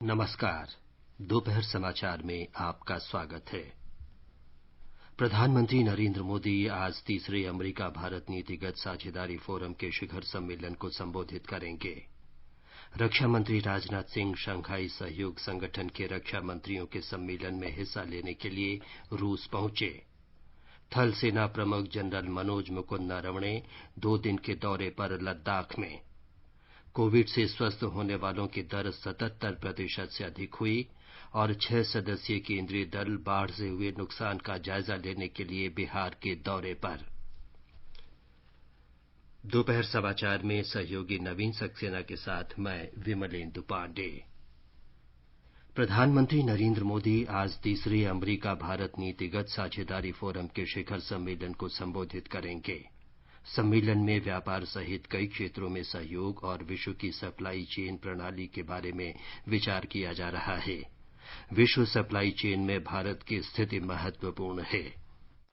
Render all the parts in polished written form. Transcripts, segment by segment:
नमस्कार। दोपहर समाचार में आपका स्वागत है। प्रधानमंत्री नरेंद्र मोदी आज तीसरे अमेरिका भारत नीतिगत साझेदारी फोरम के शिखर सम्मेलन को संबोधित करेंगे। रक्षा मंत्री राजनाथ सिंह शंघाई सहयोग संगठन के रक्षा मंत्रियों के सम्मेलन में हिस्सा लेने के लिए रूस पहुंचे। थल सेना प्रमुख जनरल मनोज मुकुंद नरवणे 2 दिन के दौरे पर लद्दाख में। कोविड से स्वस्थ होने वालों की दर 77% से अधिक हुई और 6 सदस्यीय केंद्रीय दल बाढ़ से हुए नुकसान का जायजा लेने के लिए बिहार के दौरे पर। दोपहर समाचार में सहयोगी नवीन सक्सेना के साथ मैं विमलेंदु पांडे। प्रधानमंत्री नरेंद्र मोदी आज तीसरे अमेरिका भारत नीतिगत साझेदारी फोरम के शिखर सम्मेलन को संबोधित करेंगे। सम्मेलन में व्यापार सहित कई क्षेत्रों में सहयोग और विश्व की सप्लाई चेन प्रणाली के बारे में विचार किया जा रहा है। विश्व सप्लाई चेन में भारत की स्थिति महत्वपूर्ण है।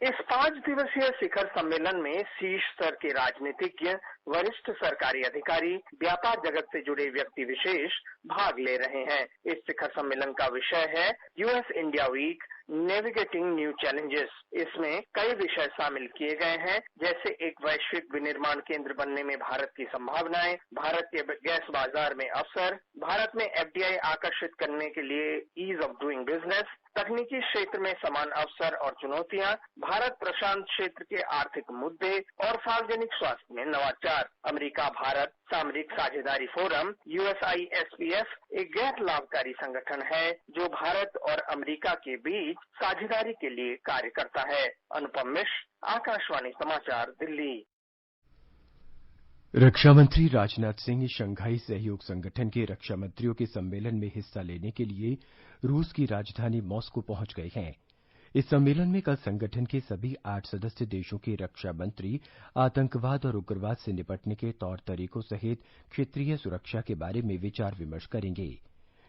इस 5 दिवसीय शिखर सम्मेलन में शीर्ष स्तर के राजनीतिज्ञ, वरिष्ठ सरकारी अधिकारी, व्यापार जगत से जुड़े व्यक्ति विशेष भाग ले रहे हैं। इस शिखर सम्मेलन का विषय है US India week navigating new challenges. इसमें कई विषय शामिल किए गए हैं, जैसे एक वैश्विक विनिर्माण केंद्र बनने में भारत की संभावनाएं, भारत के गैस बाजार में अवसर, भारत में एफडीआई आकर्षित करने के लिए ईज ऑफ डूइंग बिजनेस, तकनीकी क्षेत्र में समान अवसर और चुनौतियां, भारत प्रशांत क्षेत्र के आर्थिक मुद्दे और सार्वजनिक स्वास्थ्य में नवाचार। अमेरिका भारत सामरिक साझेदारी फोरम USISPF एक गैर लाभकारी संगठन है जो भारत और अमेरिका के बीच साझेदारी के लिए कार्य करता है। अनुपम मिश्र, आकाशवाणी समाचार, दिल्ली। रक्षा मंत्री राजनाथ सिंह शंघाई सहयोग संगठन के रक्षा मंत्रियों के सम्मेलन में हिस्सा लेने के लिए रूस की राजधानी मॉस्को पहुंच गए हैं। इस सम्मेलन में कल संगठन के सभी 8 सदस्य देशों के रक्षा मंत्री आतंकवाद और उग्रवाद से निपटने के तौर तरीकों सहित क्षेत्रीय सुरक्षा के बारे में विचार विमर्श करेंगे।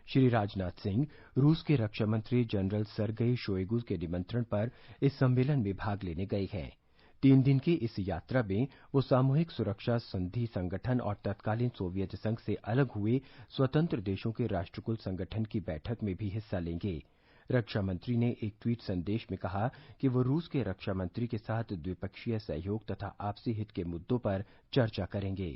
श्री राजनाथ सिंह रूस के रक्षा मंत्री जनरल सरगई शोइगु के निमंत्रण पर इस सम्मेलन में भाग लेने गए हैं। 3 दिन की इस यात्रा में वो सामूहिक सुरक्षा संधि संगठन और तत्कालीन सोवियत संघ से अलग हुए स्वतंत्र देशों के राष्ट्रकुल संगठन की बैठक में भी हिस्सा लेंगे। रक्षा मंत्री ने एक ट्वीट संदेश में कहा कि वो रूस के रक्षा मंत्री के साथ द्विपक्षीय सहयोग तथा आपसी हित के मुद्दों पर चर्चा करेंगे।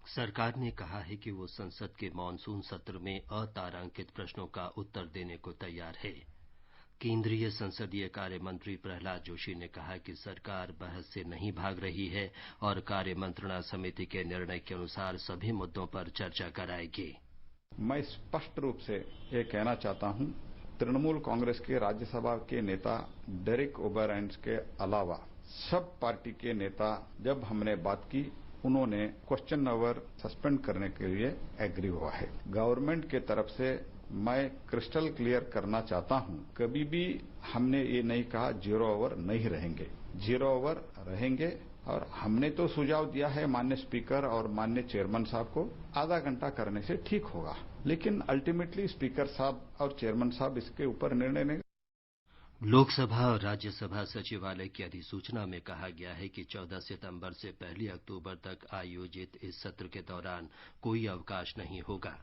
सरकार ने कहा है कि वो संसद के मानसून सत्र में अतारांकित प्रश्नों का उत्तर देने को तैयार है। केंद्रीय संसदीय कार्य मंत्री प्रहलाद जोशी ने कहा कि सरकार बहस से नहीं भाग रही है और कार्य मंत्रणा समिति के निर्णय के अनुसार सभी मुद्दों पर चर्चा कराएगी। मैं स्पष्ट रूप से ये कहना चाहता हूं, तृणमूल कांग्रेस के राज्यसभा के नेता डेरेक ओब्रायन के अलावा सब पार्टी के नेता, जब हमने बात की, उन्होंने क्वेश्चन आवर सस्पेंड करने के लिए एग्री हुआ है। गवर्नमेंट के तरफ से मैं क्रिस्टल क्लियर करना चाहता हूं, कभी भी हमने ये नहीं कहा जीरो आवर नहीं रहेंगे। जीरो आवर रहेंगे और हमने तो सुझाव दिया है माननीय स्पीकर और माननीय चेयरमैन साहब को, आधा घंटा करने से ठीक होगा, लेकिन अल्टीमेटली स्पीकर साहब और चेयरमैन साहब इसके ऊपर निर्णय लेंगे। लोकसभा और राज्यसभा सचिवालय की अधिसूचना में कहा गया है कि 14 सितंबर से 1 अक्टूबर तक आयोजित इस सत्र के दौरान कोई अवकाश नहीं होगा।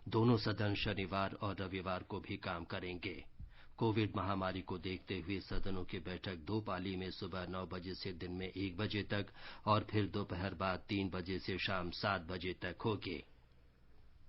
दोनों सदन शनिवार और रविवार को भी काम करेंगे। कोविड महामारी को देखते हुए सदनों की बैठक 2 पाली में सुबह 9 बजे से दिन में 1 बजे तक और फिर दोपहर बाद 3 बजे से शाम 7 बजे तक होगी।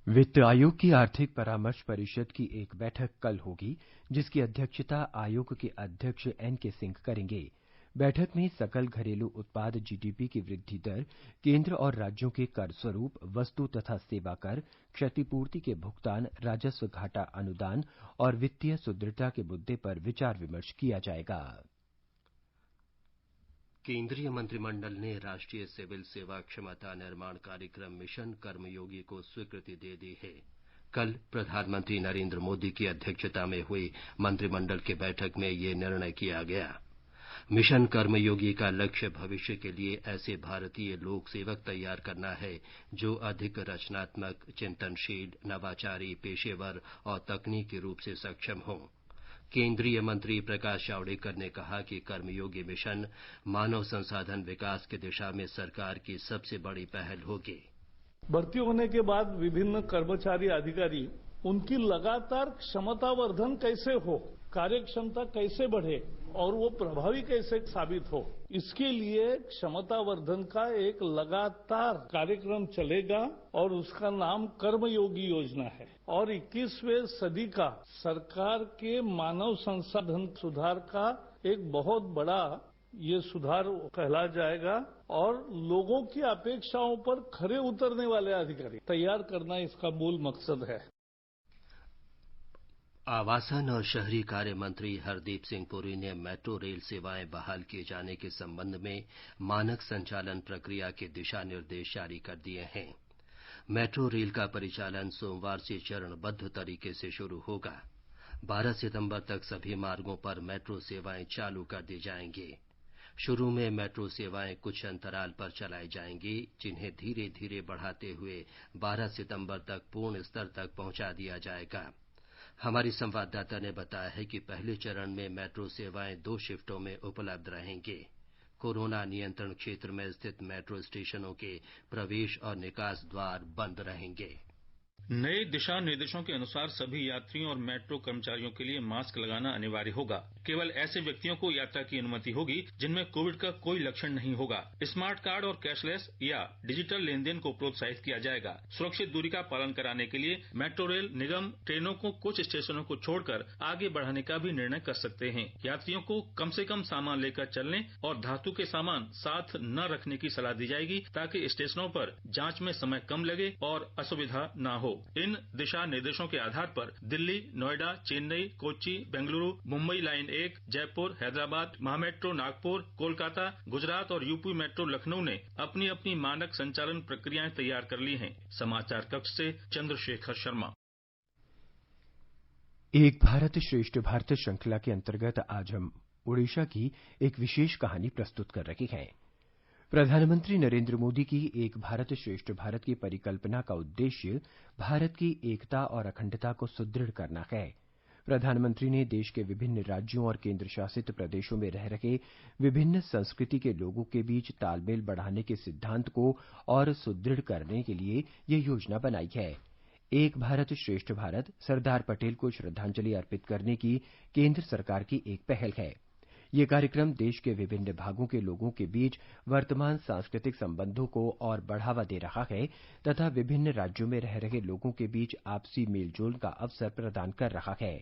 वित्त आयोग की आर्थिक परामर्श परिषद की एक बैठक कल होगी, जिसकी अध्यक्षता आयोग के अध्यक्ष एनके सिंह करेंगे। बैठक में सकल घरेलू उत्पाद जीडीपी की वृद्धि दर, केंद्र और राज्यों के कर स्वरूप, वस्तु तथा सेवा कर, क्षतिपूर्ति के भुगतान, राजस्व घाटा अनुदान और वित्तीय सुदृढ़ता के मुद्दे पर विचार विमर्श किया जाएगा। केंद्रीय मंत्रिमंडल ने राष्ट्रीय सिविल सेवा क्षमता निर्माण कार्यक्रम मिशन कर्मयोगी को स्वीकृति दे दी है। कल प्रधानमंत्री नरेंद्र मोदी की अध्यक्षता में हुई मंत्रिमंडल की बैठक में ये निर्णय किया गया। मिशन कर्मयोगी का लक्ष्य भविष्य के लिए ऐसे भारतीय लोक सेवक तैयार करना है जो अधिक रचनात्मक, चिंतनशील, नवाचारी, पेशेवर और तकनीकी रूप से सक्षम हों। केंद्रीय मंत्री प्रकाश जावड़ेकर ने कहा कि कर्मयोगी मिशन मानव संसाधन विकास की दिशा में सरकार की सबसे बड़ी पहल होगी। भर्ती होने के बाद विभिन्न कर्मचारी अधिकारी उनकी लगातार क्षमतावर्धन कैसे हो, कार्यक्षमता कैसे बढ़े और वो प्रभावी कैसे साबित हो, इसके लिए क्षमतावर्धन का एक लगातार कार्यक्रम चलेगा और उसका नाम कर्मयोगी योजना है। और 21वें सदी का सरकार के मानव संसाधन सुधार का एक बहुत बड़ा ये सुधार कहला जाएगा और लोगों की अपेक्षाओं पर खरे उतरने वाले अधिकारी तैयार करना इसका मूल मकसद है। आवासन और शहरी कार्य मंत्री हरदीप सिंह पुरी ने मेट्रो रेल सेवाएं बहाल किए जाने के संबंध में मानक संचालन प्रक्रिया के दिशा निर्देश जारी कर दिए हैं। मेट्रो रेल का परिचालन सोमवार से चरणबद्ध तरीके से शुरू होगा। 12 सितंबर तक सभी मार्गों पर मेट्रो सेवाएं चालू कर दी जाएंगी। शुरू में मेट्रो सेवाएं कुछ अंतराल पर चलाई जाएंगी, जिन्हें धीरे धीरे बढ़ाते हुए 12 सितंबर तक पूर्ण स्तर तक पहुंचा दिया जाएगा। हमारी संवाददाता ने बताया है कि पहले चरण में मेट्रो सेवाएं 2 शिफ्टों में उपलब्ध रहेंगी। कोरोना नियंत्रण क्षेत्र में स्थित मेट्रो स्टेशनों के प्रवेश और निकास द्वार बंद रहेंगे। नए दिशा निर्देशों के अनुसार सभी यात्रियों और मेट्रो कर्मचारियों के लिए मास्क लगाना अनिवार्य होगा। केवल ऐसे व्यक्तियों को यात्रा की अनुमति होगी जिनमें कोविड का कोई लक्षण नहीं होगा। स्मार्ट कार्ड और कैशलेस या डिजिटल लेन देन को प्रोत्साहित किया जाएगा। सुरक्षित दूरी का पालन कराने के लिए मेट्रो रेल निगम ट्रेनों को कुछ स्टेशनों को छोड़कर आगे बढ़ाने का भी निर्णय कर सकते हैं। यात्रियों को कम से कम सामान लेकर चलने और धातु के सामान साथ न रखने की सलाह दी जाएगी ताकि स्टेशनों पर जांच में समय कम लगे और असुविधा न हो। इन दिशा निर्देशों के आधार पर दिल्ली, नोएडा, चेन्नई, कोच्चि, बेंगलुरु, मुंबई लाइन 1, जयपुर, हैदराबाद, महामेट्रो नागपुर, कोलकाता, गुजरात और यूपी मेट्रो लखनऊ ने अपनी अपनी मानक संचालन प्रक्रियाएं तैयार कर ली हैं। समाचार कक्ष से चंद्रशेखर शर्मा। एक भारत श्रेष्ठ भारत श्रृंखला के अंतर्गत आज हम ओडिशा की एक विशेष कहानी प्रस्तुत कर रहे हैं। प्रधानमंत्री नरेंद्र मोदी की एक भारत श्रेष्ठ भारत की परिकल्पना का उद्देश्य भारत की एकता और अखंडता को सुदृढ़ करना है। प्रधानमंत्री ने देश के विभिन्न राज्यों और केंद्र शासित प्रदेशों में रह रहे विभिन्न संस्कृति के लोगों के बीच तालमेल बढ़ाने के सिद्धांत को और सुदृढ़ करने के लिए ये योजना बनाई है। एक भारत श्रेष्ठ भारत सरदार पटेल को श्रद्धांजलि अर्पित करने की केंद्र सरकार की एक पहल है। ये कार्यक्रम देश के विभिन्न भागों के लोगों के बीच वर्तमान सांस्कृतिक संबंधों को और बढ़ावा दे रहा है तथा विभिन्न राज्यों में रह रहे लोगों के बीच आपसी मेलजोल का अवसर प्रदान कर रहा है।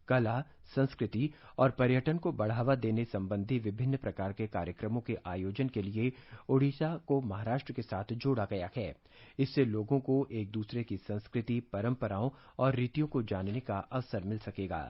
कला, संस्कृति और पर्यटन को बढ़ावा देने संबंधी विभिन्न प्रकार के कार्यक्रमों के आयोजन के लिए ओडिशा को महाराष्ट्र के साथ जोड़ा गया है। इससे लोगों को एक दूसरे की संस्कृति, परंपराओं और रीतियों को जानने का अवसर मिल सकेगा।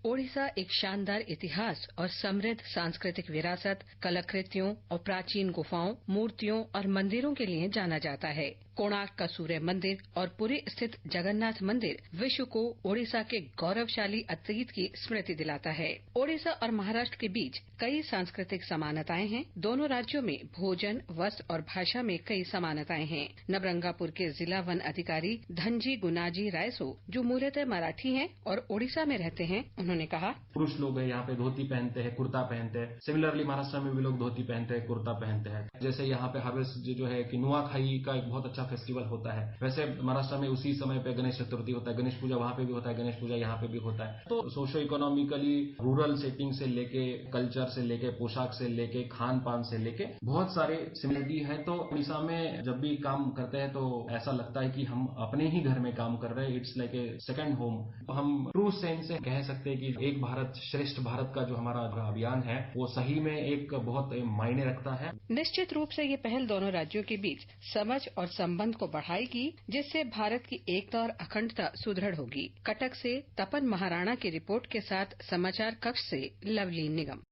ओडिशा एक शानदार इतिहास और समृद्ध सांस्कृतिक विरासत, कलाकृतियों और प्राचीन गुफाओं, मूर्तियों और मंदिरों के लिए जाना जाता है। कोणार्क का सूर्य मंदिर और पुरी स्थित जगन्नाथ मंदिर विश्व को ओडिशा के गौरवशाली अतीत की स्मृति दिलाता है। ओडिशा और महाराष्ट्र के बीच कई सांस्कृतिक समानताएं हैं। दोनों राज्यों में भोजन, वस्त्र और भाषा में कई समानताएं हैं। नवरंगापुर के जिला वन अधिकारी धनजी गुनाजी रायसो, जो मूलतः मराठी हैं और ओडिशा में रहते हैं, उन्होंने कहा, पुरुष लोग हैं यहाँ पे धोती पहनते हैं, कुर्ता पहनते हैं। सिमिलरली महाराष्ट्र में भी लोग धोती पहनते हैं, कुर्ता पहनते हैं। जैसे यहाँ पे हार्वेस्ट जो है कि नुआखाई का एक बहुत अच्छा फेस्टिवल होता है, वैसे महाराष्ट्र में उसी समय पे गणेश चतुर्थी होता है। गणेश पूजा वहाँ पे भी होता है, गणेश पूजा यहाँ पे भी होता है। तो सोशो इकोनॉमिकली रूरल सेटिंग से लेके कल्चर से लेके पोशाक से लेके खान पान से लेके बहुत सारे सिमिलरिटी है। तो उड़ीसा में जब भी काम करते हैं तो ऐसा लगता है कि हम अपने ही घर में काम कर रहे हैं। It's like a second home. हम ट्रू सेंस से कह सकते हैं कि एक भारत श्रेष्ठ भारत का जो हमारा अभियान है वो सही में एक बहुत मायने रखता है। निश्चित रूप से ये पहल दोनों राज्यों के बीच समझ और संबंध को बढ़ाएगी, जिससे भारत की एकता और अखंडता सुदृढ़ होगी। कटक से तपन महाराणा की रिपोर्ट के साथ समाचार कक्ष से लवली निगम।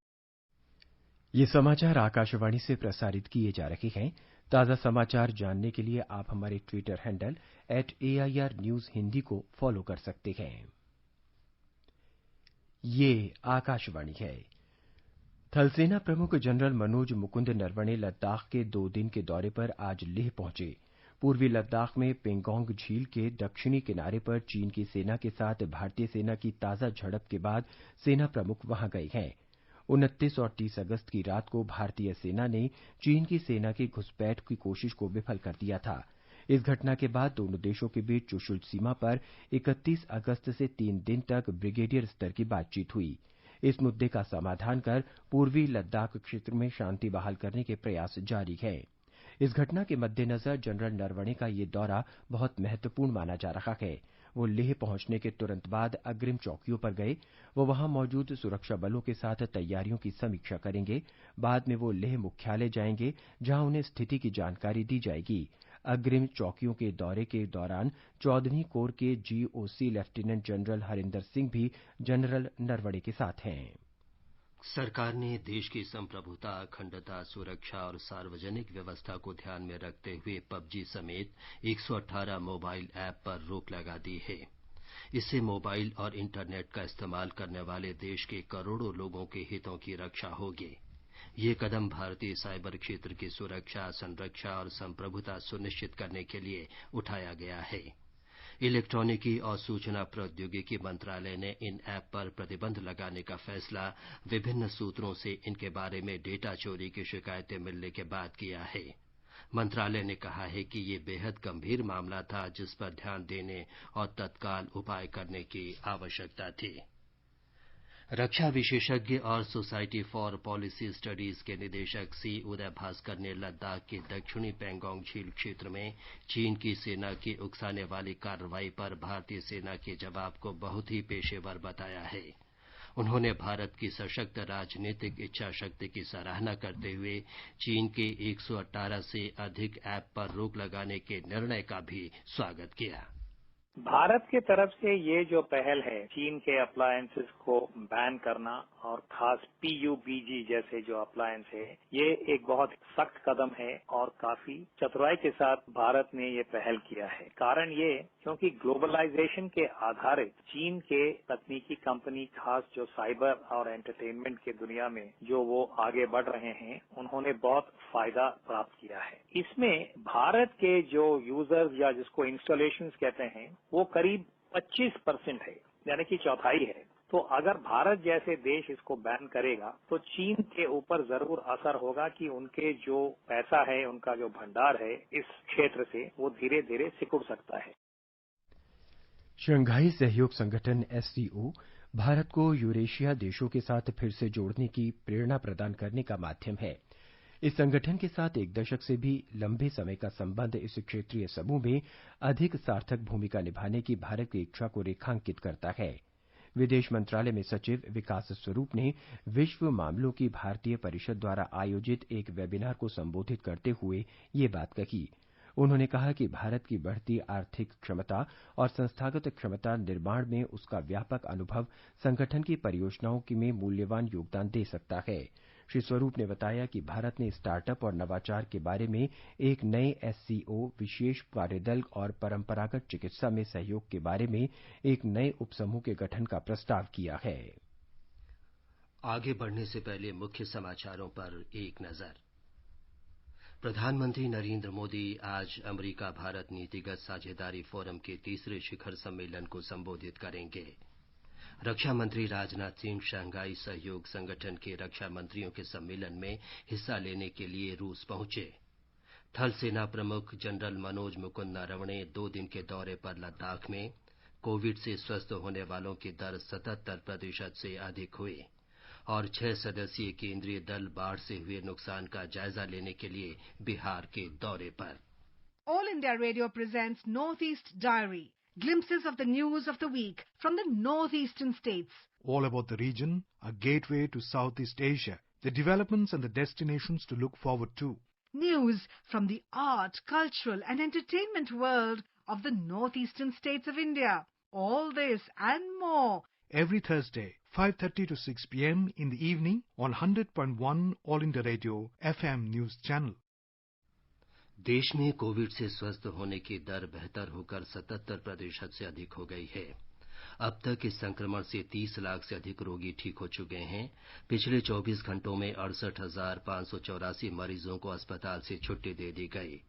ये समाचार आकाशवाणी से प्रसारित किए जा रहे हैं। ताजा समाचार जानने के लिए आप हमारे Twitter handle @AIR News Hindi को फॉलो कर सकते हैं। ये आकाशवाणी है। थलसेना प्रमुख जनरल मनोज मुकुंद नरवणे लद्दाख के 2 दिन के दौरे पर आज लेह पहुंचे। पूर्वी लद्दाख में पेंगोंग झील के दक्षिणी किनारे पर चीन की सेना के साथ भारतीय सेना की ताजा झड़प के बाद सेना प्रमुख वहां गए हैं। 29 और 30 अगस्त की रात को भारतीय सेना ने चीन की सेना की घुसपैठ की कोशिश को विफल कर दिया था। इस घटना के बाद दोनों देशों के बीच चुशुल सीमा पर 31 अगस्त से 3 दिन तक ब्रिगेडियर स्तर की बातचीत हुई। इस मुद्दे का समाधान कर पूर्वी लद्दाख क्षेत्र में शांति बहाल करने के प्रयास जारी हैं। इस घटना के मद्देनजर जनरल नरवणे का ये दौरा बहुत महत्वपूर्ण माना जा रहा है। वो लेह पहुंचने के तुरंत बाद अग्रिम चौकियों पर गए। वो वहां मौजूद सुरक्षा बलों के साथ तैयारियों की समीक्षा करेंगे। बाद में वो लेह मुख्यालय जाएंगे, जहां उन्हें स्थिति की जानकारी दी जाएगी। अग्रिम चौकियों के दौरे के दौरान 14वीं कोर के GOC lieutenant general Harinder Singh भी जनरल नरवणे के साथ हैं। सरकार ने देश की संप्रभुता, अखंडता, सुरक्षा और सार्वजनिक व्यवस्था को ध्यान में रखते हुए PUBG समेत 118 मोबाइल ऐप पर रोक लगा दी है। इससे मोबाइल और इंटरनेट का इस्तेमाल करने वाले देश के करोड़ों लोगों के हितों की रक्षा होगी। ये कदम भारतीय साइबर क्षेत्र की सुरक्षा, संरक्षा और संप्रभुता सुनिश्चित करने के लिए उठाया गया है। इलेक्ट्रॉनिकी और सूचना प्रौद्योगिकी मंत्रालय ने इन ऐप पर प्रतिबंध लगाने का फैसला विभिन्न सूत्रों से इनके बारे में डेटा चोरी की शिकायतें मिलने के बाद किया है। मंत्रालय ने कहा है कि ये बेहद गंभीर मामला था, जिस पर ध्यान देने और तत्काल उपाय करने की आवश्यकता थी। रक्षा विशेषज्ञ और सोसाइटी फॉर पॉलिसी स्टडीज के निदेशक C. उदय भास्कर ने लद्दाख के दक्षिणी पैंगोंग झील क्षेत्र में चीन की सेना की उकसाने वाली कार्रवाई पर भारतीय सेना के जवाब को बहुत ही पेशेवर बताया है। उन्होंने भारत की सशक्त राजनीतिक इच्छा शक्ति की सराहना करते हुए चीन के 118 से अधिक ऐप पर रोक लगाने के निर्णय का भी स्वागत किया। भारत की तरफ से ये जो पहल है चीन के अप्लायंसेस को बैन करना और खास PUBG जैसे जो अप्लायंस है, ये एक बहुत सख्त कदम है और काफी चतुराई के साथ भारत ने ये पहल किया है। कारण ये क्योंकि ग्लोबलाइजेशन के आधारित चीन के तकनीकी कंपनी खास जो साइबर और एंटरटेनमेंट के दुनिया में जो वो आगे बढ़ रहे हैं, उन्होंने बहुत फायदा प्राप्त किया है। इसमें भारत के जो यूजर्स या जिसको इंस्टॉलेशंस कहते हैं, वो करीब 25% है, यानी कि चौथाई है। तो अगर भारत जैसे देश इसको बैन करेगा तो चीन के ऊपर जरूर असर होगा कि उनके जो पैसा है, उनका जो भंडार है इस क्षेत्र से, वो धीरे धीरे सिकुड़ सकता है। शंघाई सहयोग संगठन SCO भारत को यूरेशिया देशों के साथ फिर से जोड़ने की प्रेरणा प्रदान करने का माध्यम है। इस संगठन के साथ एक दशक से भी लंबे समय का संबंध इस क्षेत्रीय समूह में अधिक सार्थक भूमिका निभाने की भारत की इच्छा को रेखांकित करता है। विदेश मंत्रालय में सचिव विकास स्वरूप ने विश्व मामलों की भारतीय परिषद द्वारा आयोजित एक वेबिनार को संबोधित करते हुए ये बात कही। उन्होंने कहा कि भारत की बढ़ती आर्थिक क्षमता और संस्थागत क्षमता निर्माण में उसका व्यापक अनुभव संगठन की परियोजनाओं में मूल्यवान योगदान दे सकता है। श्री स्वरूप ने बताया कि भारत ने स्टार्टअप और नवाचार के बारे में एक नए SCO विशेष कार्यदल और परंपरागत चिकित्सा में सहयोग के बारे में एक नए उपसमूह के गठन का प्रस्ताव किया है। आगे बढ़ने से पहले मुख्य समाचारों पर एक नजर। प्रधानमंत्री नरेंद्र मोदी आज अमेरिका भारत नीतिगत साझेदारी फोरम के तीसरे शिखर सम्मेलन को संबोधित करेंगे। रक्षा मंत्री राजनाथ सिंह शंघाई सहयोग संगठन के रक्षा मंत्रियों के सम्मेलन में हिस्सा लेने के लिए रूस पहुंचे। थल सेना प्रमुख जनरल मनोज मुकुंद नरवणे 2 दिन के दौरे पर लद्दाख में। कोविड से स्वस्थ होने वालों की दर 77% से अधिक हुई और 6 सदस्यीय केंद्रीय दल बाढ़ से हुए नुकसान का जायजा लेने के लिए बिहार के दौरे पर। All India Radio presents Northeast Diary. Glimpses of the news of the week from the northeastern states. All about the region, a gateway to Southeast Asia, the developments and the destinations to look forward to. News from the art, cultural and entertainment world of the northeastern states of India. All this and more. Every Thursday, 5:30 to 6 p.m. in the evening on 100.1 All India Radio FM News Channel. देश में Covid से स्वस्थ होने की दर बेहतर होकर 77% से अधिक हो गई है। अब तक इस संक्रमण से 30 लाख से अधिक रोगी ठीक हो चुके हैं। पिछले 24 घंटों में 68,584 मरीजों को अस्पताल से छुट्टी दे दी गई।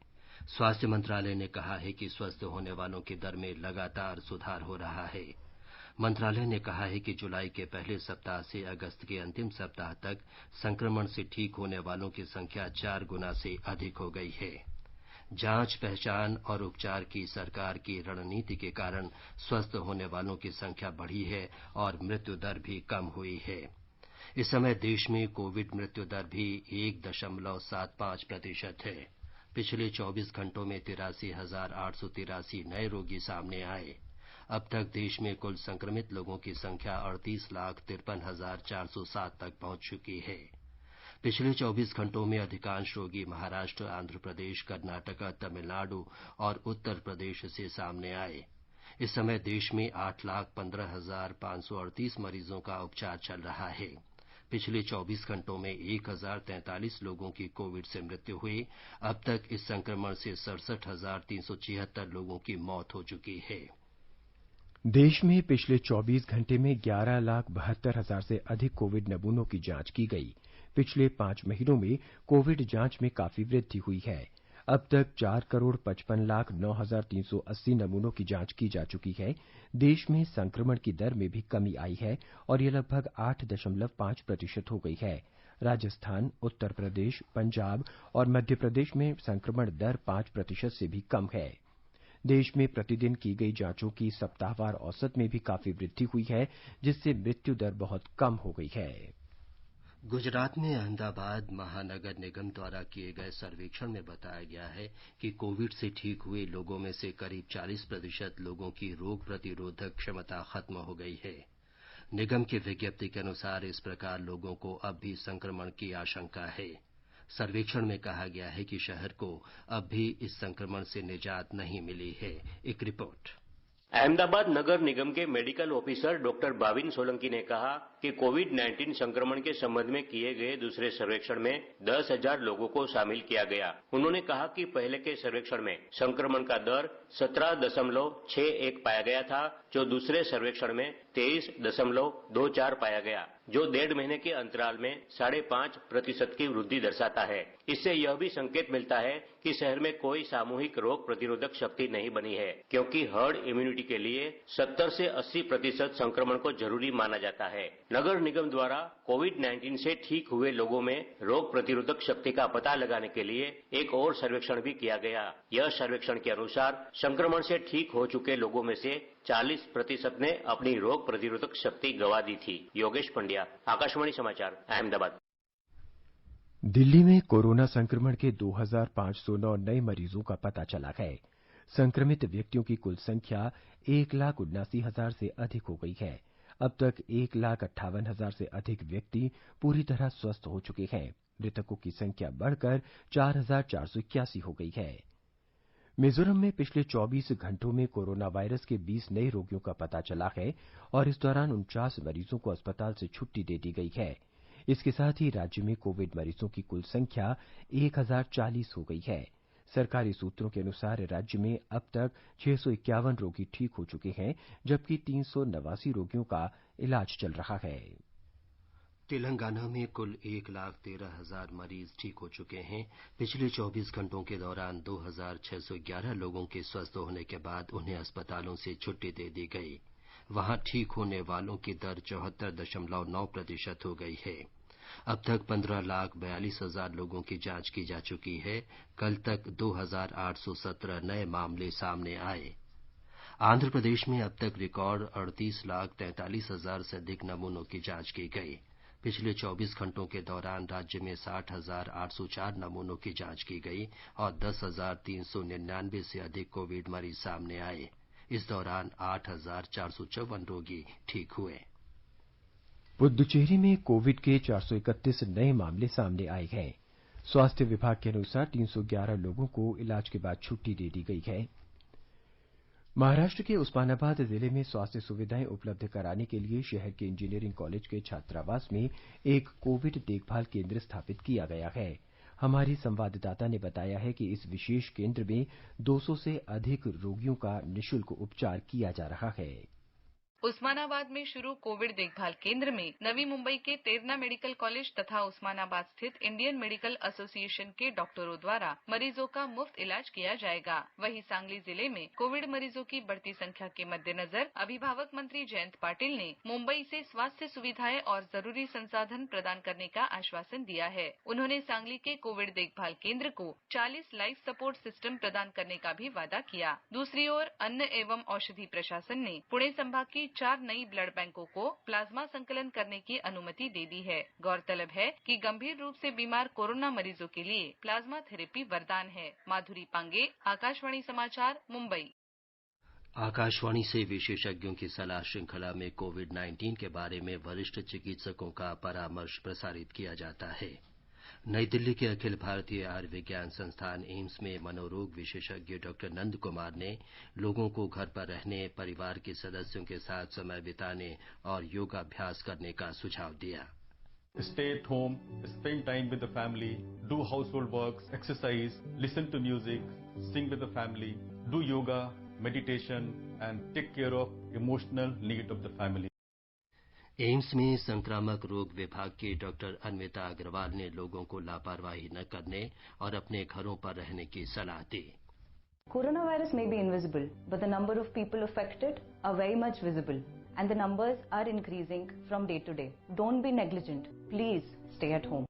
स्वास्थ्य मंत्रालय ने कहा है कि स्वस्थ होने वालों की दर में लगातार सुधार हो रहा है। मंत्रालय ने कहा है कि जुलाई के पहले सप्ताह से अगस्त के अंतिम सप्ताह तक संक्रमण से ठीक होने वालों की संख्या 4 गुना से अधिक हो गई है। जांच, पहचान और उपचार की सरकार की रणनीति के कारण स्वस्थ होने वालों की संख्या बढ़ी है और मृत्यु दर भी कम हुई है। इस समय देश में कोविड मृत्यु दर भी 1.75% है। पिछले 24 घंटों में 83,883 नए रोगी सामने आए। अब तक देश में कुल संक्रमित लोगों की संख्या 38,53,407 तक पहुंच चुकी है। पिछले 24 घंटों में अधिकांश रोगी महाराष्ट्र, आंध्र प्रदेश, कर्नाटक, तमिलनाडु और उत्तर प्रदेश से सामने आए। इस समय देश में 8,15,538 मरीजों का उपचार चल रहा है। पिछले 24 घंटों में 1,043 लोगों की कोविड से मृत्यु हुई। अब तक इस संक्रमण से 67,376 लोगों की मौत हो चुकी है। देश में पिछले 24 घंटे में 11,72,000 से अधिक कोविड नमूनों की जांच की गई। पिछले 5 महीनों में कोविड जांच में काफी वृद्धि हुई है। अब तक 4,55,09,380 नमूनों की जांच की जा चुकी है। देश में संक्रमण की दर में भी कमी आई है और ये लगभग 8.5% हो गई है। राजस्थान, उत्तर प्रदेश, पंजाब और मध्य प्रदेश में संक्रमण दर 5% से भी कम है। देश में प्रतिदिन की गई जांचों की सप्ताहवार औसत में भी काफी वृद्धि हुई है, जिससे मृत्यु दर बहुत कम हो गई है। गुजरात में अहमदाबाद महानगर निगम द्वारा किए गए सर्वेक्षण में बताया गया है कि कोविड से ठीक हुए लोगों में से करीब 40% लोगों की रोग प्रतिरोधक क्षमता खत्म हो गई है। निगम की विज्ञप्ति के अनुसार इस प्रकार लोगों को अब भी संक्रमण की आशंका है। सर्वेक्षण में कहा गया है कि शहर को अब भी इस संक्रमण से निजात नहीं मिली है। एक रिपोर्ट। अहमदाबाद नगर निगम के मेडिकल ऑफिसर डॉक्टर बाविन सोलंकी ने कहा कि कोविड-19 संक्रमण के संबंध में किए गए दूसरे सर्वेक्षण में 10,000 लोगों को शामिल किया गया। उन्होंने कहा कि पहले के सर्वेक्षण में संक्रमण का दर 17.61 पाया गया था, जो दूसरे सर्वेक्षण में 23.24 पाया गया, जो 1.5 महीने के अंतराल में 5.5% की वृद्धि दर्शाता है। इससे यह भी संकेत मिलता है कि शहर में कोई सामूहिक रोग प्रतिरोधक शक्ति नहीं बनी है, क्योंकि हर्ड इम्यूनिटी के लिए 70 से 80% संक्रमण को जरूरी माना जाता है। नगर निगम द्वारा कोविड-19 से ठीक हुए लोगों में रोग प्रतिरोधक शक्ति का पता लगाने के लिए एक और सर्वेक्षण भी किया गया। यह सर्वेक्षण के अनुसार संक्रमण से ठीक हो चुके लोगों में से 40% ने अपनी रोग प्रतिरोधक शक्ति गंवा दी थी। योगेश पंड्या, आकाशवाणी समाचार, अहमदाबाद। दिल्ली में कोरोना संक्रमण के 2,509 नए मरीजों का पता चला है। संक्रमित व्यक्तियों की कुल संख्या 1,79,000 से अधिक हो गई है। अब तक 1,58,000 से अधिक व्यक्ति पूरी तरह स्वस्थ हो चुके हैं। मृतकों की संख्या बढ़कर 4,481 हो गई है। मिजोरम में पिछले 24 घंटों में कोरोना वायरस के 20 नए रोगियों का पता चला है और इस दौरान 49 मरीजों को अस्पताल से छुट्टी दे दी गई है। इसके साथ ही राज्य में कोविड मरीजों की कुल संख्या 1,040 हो गई है। सरकारी सूत्रों के अनुसार राज्य में अब तक 651 रोगी ठीक हो चुके हैं, जबकि 389 रोगियों का इलाज चल रहा है। तेलंगाना में कुल 1,13,000 मरीज ठीक हो चुके हैं। पिछले 24 घंटों के दौरान 2,611 लोगों के स्वस्थ होने के बाद उन्हें अस्पतालों से छुट्टी दे दी गई। वहां ठीक होने वालों की दर 74.9% हो गई है। अब तक 15,42,000 लोगों की जांच की जा चुकी है। कल तक 2,817 नए मामले सामने आए। आंध्र प्रदेश में अब तक रिकॉर्ड 38,43,000 से अधिक नमूनों की जांच की गई। पिछले 24 घंटों के दौरान राज्य में 60,804 नमूनों की जांच की गई और 10,399 से अधिक कोविड मरीज सामने आए। इस दौरान 8,454 रोगी ठीक हुए। पुद्दुचेरी में कोविड के 431 नए मामले सामने आए हैं। स्वास्थ्य विभाग के अनुसार 311 लोगों को इलाज के बाद छुट्टी दे दी गई है। महाराष्ट्र के उस्मानाबाद जिले में स्वास्थ्य सुविधाएं उपलब्ध कराने के लिए शहर के इंजीनियरिंग कॉलेज के छात्रावास में एक कोविड देखभाल केंद्र स्थापित किया गया है। हमारी संवाददाता ने बताया है कि इस विशेष केंद्र में 200 से अधिक रोगियों का निःशुल्क उपचार किया जा रहा है। उस्मानाबाद में शुरू कोविड देखभाल केंद्र में नवी मुंबई के तेरना मेडिकल कॉलेज तथा उस्मानाबाद स्थित इंडियन मेडिकल एसोसिएशन के डॉक्टरों द्वारा मरीजों का मुफ्त इलाज किया जाएगा। वहीं सांगली जिले में कोविड मरीजों की बढ़ती संख्या के मद्देनजर अभिभावक मंत्री जयंत पाटिल ने मुंबई से स्वास्थ्य सुविधाएं और जरूरी संसाधन प्रदान करने का आश्वासन दिया है। उन्होंने सांगली के कोविड देखभाल केंद्र को 40 लाइफ सपोर्ट सिस्टम प्रदान करने का भी वादा किया। दूसरी ओर अन्न एवं औषधि प्रशासन ने पुणे संभाग की 4 नई ब्लड बैंकों को प्लाज्मा संकलन करने की अनुमति दे दी है। गौरतलब है कि गंभीर रूप से बीमार कोरोना मरीजों के लिए प्लाज्मा थेरेपी वरदान है। माधुरी पांगे, आकाशवाणी समाचार, मुंबई। आकाशवाणी से विशेषज्ञों की सलाह श्रृंखला में कोविड-19 के बारे में वरिष्ठ चिकित्सकों का परामर्श प्रसारित किया जाता है। नई दिल्ली के अखिल भारतीय आयुर्विज्ञान संस्थान एम्स में मनोरोग विशेषज्ञ डॉक्टर नंद कुमार ने लोगों को घर पर रहने, परिवार के सदस्यों के साथ समय बिताने और योगाभ्यास करने का सुझाव दिया। Stay at home, spend time with the family, do household works, exercise, listen to music, sing with the family, do yoga, meditation and take care of emotional need of the family. AIIMS में संक्रामक रोग विभाग की doctor Anvita Agarwal ने लोगों को लापरवाही न करने और अपने घरों पर रहने की सलाह दी। Coronavirus may be invisible, but the number of people affected are very much visible, and the numbers are increasing from day to day. Don't be negligent. Please stay at home.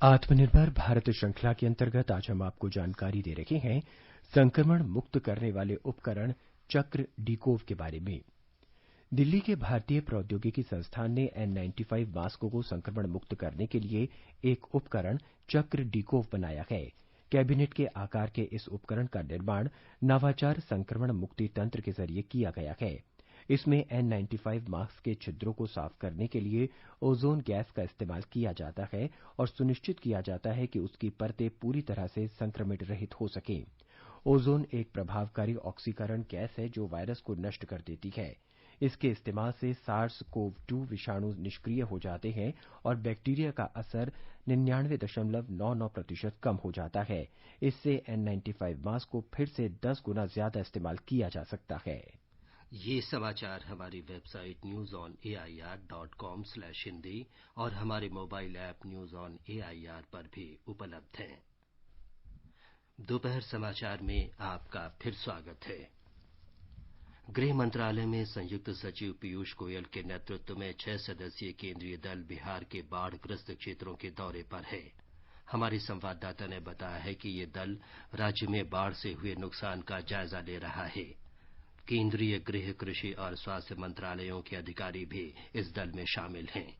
आत्मनिर्भर भारत श्रृंखला के अंतर्गत आज हम आपको जानकारी दे रहे हैं संक्रमण मुक्त करने वाले उपकरण चक्र डीकोव के बारे में। दिल्ली के भारतीय प्रौद्योगिकी संस्थान ने N95 मास्कों को संक्रमण मुक्त करने के लिए एक उपकरण चक्र डीकोव बनाया है। कैबिनेट के आकार के इस उपकरण का निर्माण नवाचार संक्रमण मुक्ति तंत्र के जरिए किया गया है। इसमें N95 मास्क के छिद्रों को साफ करने के लिए ओजोन गैस का इस्तेमाल किया जाता है और सुनिश्चित किया जाता है कि उसकी परतें पूरी तरह से संक्रमित रहित हो सकें। ओजोन एक प्रभावकारी ऑक्सीकरण गैस है जो वायरस को नष्ट कर देती है। इसके इस्तेमाल से SARS-CoV-2 विषाणु निष्क्रिय हो जाते हैं और बैक्टीरिया का असर 99.99% कम हो जाता है। इससे N95 मास्क को फिर से 10 गुना ज्यादा इस्तेमाल किया जा सकता है। ये समाचार हमारी वेबसाइट newsonair.com/hindi और हमारे mobile app news on AIR पर भी उपलब्ध हैं। दोपहर समाचार में आपका फिर स्वागत है। गृह मंत्रालय में संयुक्त सचिव पीयूष गोयल के नेतृत्व में 6 सदस्यीय केंद्रीय दल बिहार के बाढ़ग्रस्त क्षेत्रों के दौरे पर है। हमारे संवाददाता ने बताया है कि ये दल राज्य में बाढ़ से हुए नुकसान का जायजा ले रहा है। केंद्रीय गृह, कृषि और स्वास्थ्य मंत्रालयों के अधिकारी भी इस दल में शामिल हैं।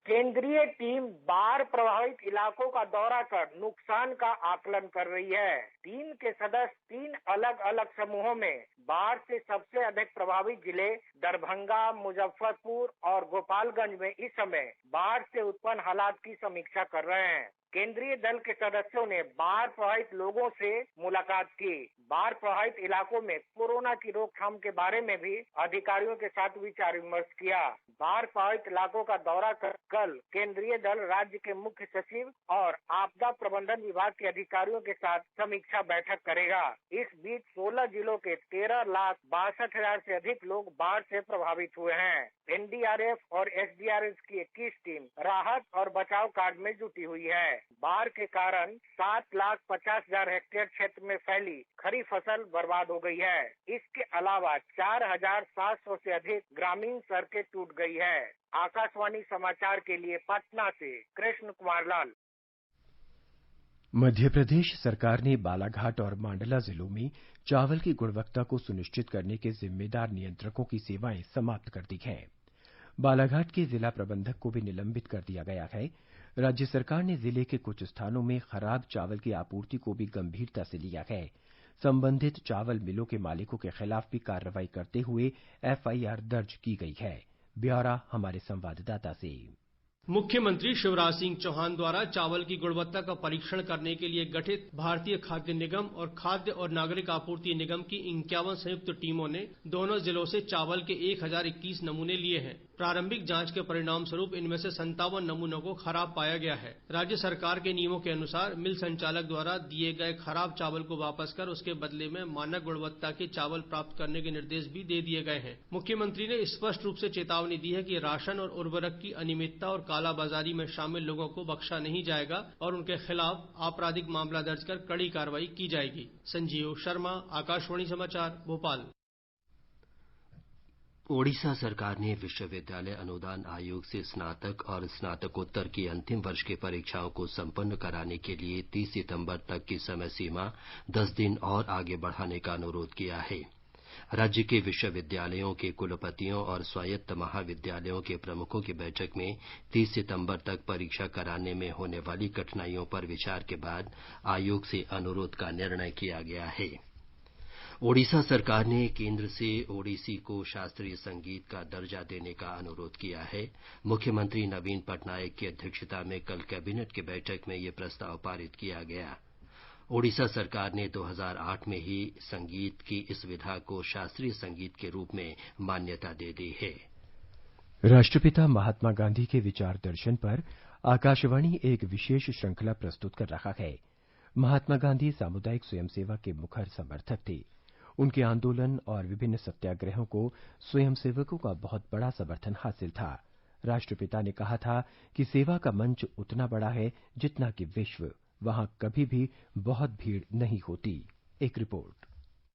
केंद्रीय टीम बाढ़ प्रभावित इलाकों का दौरा कर नुकसान का आकलन कर रही है। टीम के सदस्य 3 अलग अलग समूहों में बाढ़ से सबसे अधिक प्रभावित जिले दरभंगा, मुजफ्फरपुर और गोपालगंज में इस समय बाढ़ से उत्पन्न हालात की समीक्षा कर रहे हैं। केंद्रीय दल के सदस्यों ने बाढ़ प्रभावित लोगों से मुलाकात की। बाढ़ प्रभावित इलाकों में कोरोना की रोकथाम के बारे में भी अधिकारियों के साथ विचार विमर्श किया। बाढ़ प्रभावित इलाकों का दौरा कर कल केंद्रीय दल राज्य के मुख्य सचिव और आपदा प्रबंधन विभाग के अधिकारियों के साथ समीक्षा बैठक करेगा। इस बीच 16 जिलों के 13,62,000 से अधिक लोग बाढ़ से प्रभावित हुए हैं। NDRF और SDRF की 21 टीम राहत और बचाव कार्य में जुटी हुई है। बाढ़ के कारण 7,50,000 हेक्टेयर क्षेत्र में फैली खरीफ फसल बर्बाद हो गई है। इसके अलावा 4,700 से अधिक ग्रामीण सड़कें टूट गई है। आकाशवाणी समाचार के लिए पटना से कृष्ण कुमार लाल। मध्य प्रदेश सरकार ने बालाघाट और मांडला जिलों में चावल की गुणवत्ता को सुनिश्चित करने के जिम्मेदार नियंत्रकों की सेवाएं समाप्त कर दी हैं। बालाघाट के जिला प्रबंधक को भी निलंबित कर दिया गया है। राज्य सरकार ने जिले के कुछ स्थानों में खराब चावल की आपूर्ति को भी गंभीरता से लिया है। संबंधित चावल मिलों के मालिकों के खिलाफ भी कार्रवाई करते हुए FIR दर्ज की गई है। ब्यौरा हमारे संवाददाता से। मुख्यमंत्री शिवराज सिंह चौहान द्वारा चावल की गुणवत्ता का परीक्षण करने के लिए गठित भारतीय खाद्य निगम और खाद्य और नागरिक आपूर्ति निगम की 51 संयुक्त टीमों ने दोनों जिलों से चावल के 1021 नमूने लिए हैं। प्रारंभिक जांच के परिणाम स्वरूप इनमें से 57 नमूनों को खराब पाया गया है। राज्य सरकार के नियमों के अनुसार मिल संचालक द्वारा दिए गए खराब चावल को वापस कर उसके बदले में मानक गुणवत्ता के चावल प्राप्त करने के निर्देश भी दे दिए गए हैं। मुख्यमंत्री ने स्पष्ट रूप से चेतावनी दी है कि राशन और उर्वरक की अनियमितता और कालाबाजारी में शामिल लोगों को बख्शा नहीं जाएगा और उनके खिलाफ आपराधिक मामला दर्ज कर कड़ी कार्रवाई की जाएगी। संजीव शर्मा, आकाशवाणी समाचार, भोपाल। ओडिशा सरकार ने विश्वविद्यालय अनुदान आयोग से स्नातक और स्नातकोत्तर की अंतिम वर्ष की परीक्षाओं को संपन्न कराने के लिए 30 सितंबर तक की समय सीमा 10 दिन और आगे बढ़ाने का अनुरोध किया है। राज्य के विश्वविद्यालयों के कुलपतियों और स्वायत्त महाविद्यालयों के प्रमुखों की बैठक में 30 सितंबर तक परीक्षा कराने में होने वाली कठिनाइयों पर विचार के बाद आयोग से अनुरोध का निर्णय किया गया है। ओडिशा सरकार ने केंद्र से ओडिसी को शास्त्रीय संगीत का दर्जा देने का अनुरोध किया है। मुख्यमंत्री नवीन पटनायक की अध्यक्षता में कल कैबिनेट की बैठक में यह प्रस्ताव पारित किया गया। ओडिशा सरकार ने 2008 में ही संगीत की इस विधा को शास्त्रीय संगीत के रूप में मान्यता दे दी है। राष्ट्रपिता महात्मा गांधी के विचार दर्शन पर आकाशवाणी एक विशेष श्रृंखला प्रस्तुत कर रहा है। महात्मा गांधी सामुदायिक स्वयंसेवा के मुखर समर्थक थे। उनके आंदोलन और विभिन्न सत्याग्रहों को स्वयंसेवकों का बहुत बड़ा समर्थन हासिल था। राष्ट्रपिता ने कहा था कि सेवा का मंच उतना बड़ा है जितना कि विश्व, वहां कभी भी बहुत भीड़ नहीं होती। एक रिपोर्ट।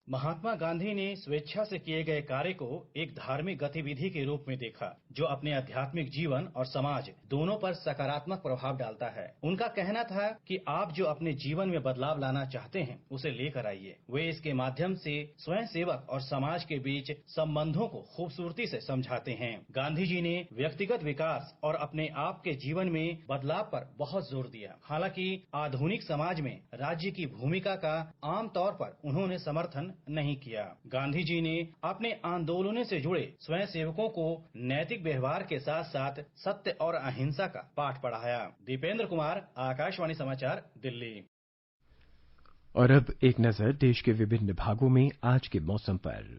महात्मा गांधी ने स्वेच्छा से किए गए कार्य को एक धार्मिक गतिविधि के रूप में देखा, जो अपने आध्यात्मिक जीवन और समाज दोनों पर सकारात्मक प्रभाव डालता है। उनका कहना था कि आप जो अपने जीवन में बदलाव लाना चाहते हैं, उसे लेकर आइए। वे इसके माध्यम से स्वयं सेवक और समाज के बीच संबंधों को खूबसूरती से समझाते हैं। गांधी जी ने व्यक्तिगत विकास और अपने आप के जीवन में बदलाव पर बहुत जोर दिया। हालांकि आधुनिक समाज में राज्य की भूमिका का आमतौर पर उन्होंने समर्थन नहीं किया। गांधी जी ने अपने आंदोलनों से जुड़े स्वयं सेवकों को नैतिक व्यवहार के साथ साथ सत्य और अहिंसा का पाठ पढ़ाया। दीपेंद्र कुमार, आकाशवाणी समाचार, दिल्ली। और अब एक नजर देश के विभिन्न भागों में आज के मौसम पर।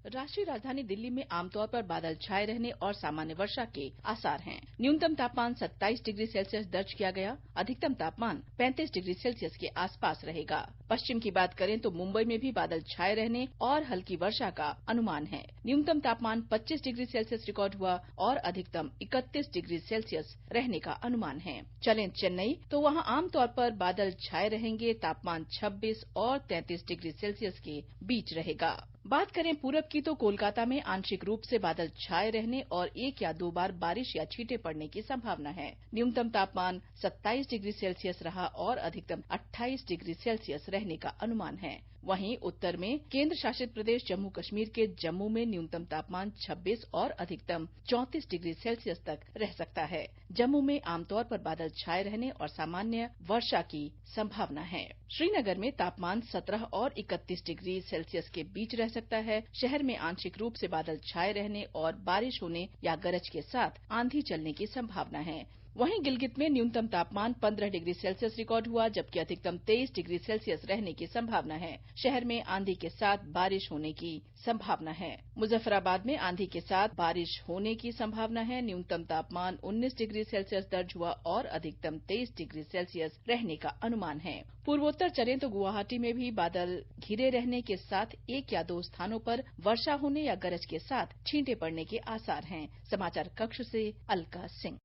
राष्ट्रीय राजधानी दिल्ली में आमतौर पर बादल छाए रहने और सामान्य वर्षा के आसार हैं। न्यूनतम तापमान 27 डिग्री सेल्सियस दर्ज किया गया। अधिकतम तापमान 35 डिग्री सेल्सियस के आसपास रहेगा। पश्चिम की बात करें तो मुंबई में भी बादल छाए रहने और हल्की वर्षा का अनुमान है। न्यूनतम तापमान 25 डिग्री सेल्सियस रिकॉर्ड हुआ और अधिकतम 31 डिग्री सेल्सियस रहने का अनुमान है। चलें चेन्नई तो वहां आमतौर पर बादल छाए रहेंगे। तापमान 26 और 33 डिग्री सेल्सियस के बीच रहेगा। बात करें पूरब की तो कोलकाता में आंशिक रूप से बादल छाए रहने और 1 या 2 बार बारिश या छींटे पड़ने की संभावना है। न्यूनतम तापमान 27 डिग्री सेल्सियस रहा और अधिकतम 28 डिग्री सेल्सियस रहने का अनुमान है। वहीं उत्तर में केंद्र शासित प्रदेश जम्मू कश्मीर के जम्मू में न्यूनतम तापमान 26 और अधिकतम 34 डिग्री सेल्सियस तक रह सकता है। जम्मू में आमतौर पर बादल छाए रहने और सामान्य वर्षा की संभावना है। श्रीनगर में तापमान 17 और 31 डिग्री सेल्सियस के बीच रह सकता है। शहर में आंशिक रूप से बादल छाए रहने और बारिश होने या गरज के साथ आंधी चलने की संभावना है। वहीं गिलगित में न्यूनतम तापमान 15 डिग्री सेल्सियस रिकॉर्ड हुआ, जबकि अधिकतम 23 डिग्री सेल्सियस रहने की संभावना है। शहर में आंधी के साथ बारिश होने की संभावना है। मुजफ्फराबाद में आंधी के साथ बारिश होने की संभावना है। न्यूनतम तापमान 19 डिग्री सेल्सियस दर्ज हुआ और अधिकतम 23 डिग्री सेल्सियस रहने का अनुमान है। पूर्वोत्तर चलें तो गुवाहाटी में भी बादल घिरे रहने के साथ 1 या 2 स्थानों पर वर्षा होने या गरज के साथ छींटे पड़ने के आसार हैं। समाचार कक्ष से अलका सिंह।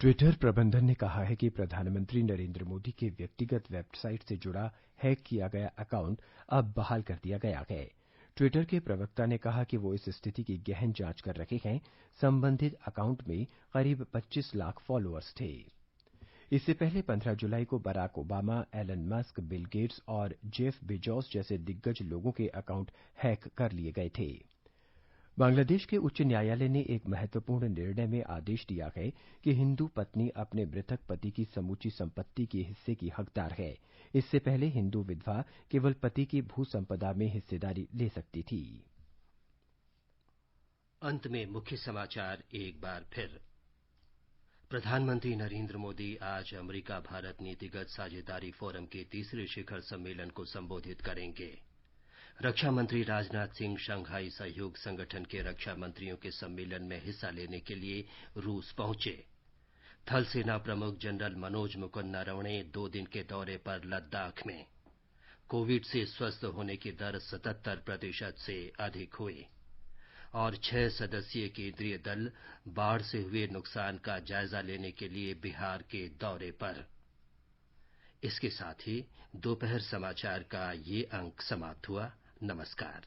ट्विटर प्रबंधन ने कहा है कि प्रधानमंत्री नरेंद्र मोदी के व्यक्तिगत वेबसाइट से जुड़ा हैक किया गया अकाउंट अब बहाल कर दिया गया है। ट्विटर के प्रवक्ता ने कहा कि वो इस स्थिति की गहन जांच कर रहे हैं। संबंधित अकाउंट में करीब 25 लाख फॉलोअर्स थे। इससे पहले 15 जुलाई को Barack Obama, Elon Musk, Bill Gates और जेफ बेजोस जैसे दिग्गज लोगों के अकाउंट हैक कर लिए गए थे। बांग्लादेश के उच्च न्यायालय ने एक महत्वपूर्ण निर्णय में आदेश दिया है कि हिंदू पत्नी अपने मृतक पति की समूची संपत्ति के हिस्से की हकदार है। इससे पहले हिंदू विधवा केवल पति की भू संपदा में हिस्सेदारी ले सकती थी। अंत में मुख्य समाचार एक बार फिर। प्रधानमंत्री नरेंद्र मोदी आज अमेरिका भारत नीतिगत साझेदारी फोरम के तीसरे शिखर सम्मेलन को संबोधित करेंगे। रक्षा मंत्री राजनाथ सिंह शंघाई सहयोग संगठन के रक्षा मंत्रियों के सम्मेलन में हिस्सा लेने के लिए रूस पहुंचे। थल सेना प्रमुख जनरल मनोज मुकुंद नरवणे 2 दिन के दौरे पर लद्दाख में। कोविड से स्वस्थ होने की दर 77% से अधिक हुई और 6 सदस्यीय केंद्रीय दल बाढ़ से हुए नुकसान का जायजा लेने के लिए बिहार के दौरे पर। इसके साथ ही दोपहर समाचार का ये अंक समाप्त हुआ। नमस्कार।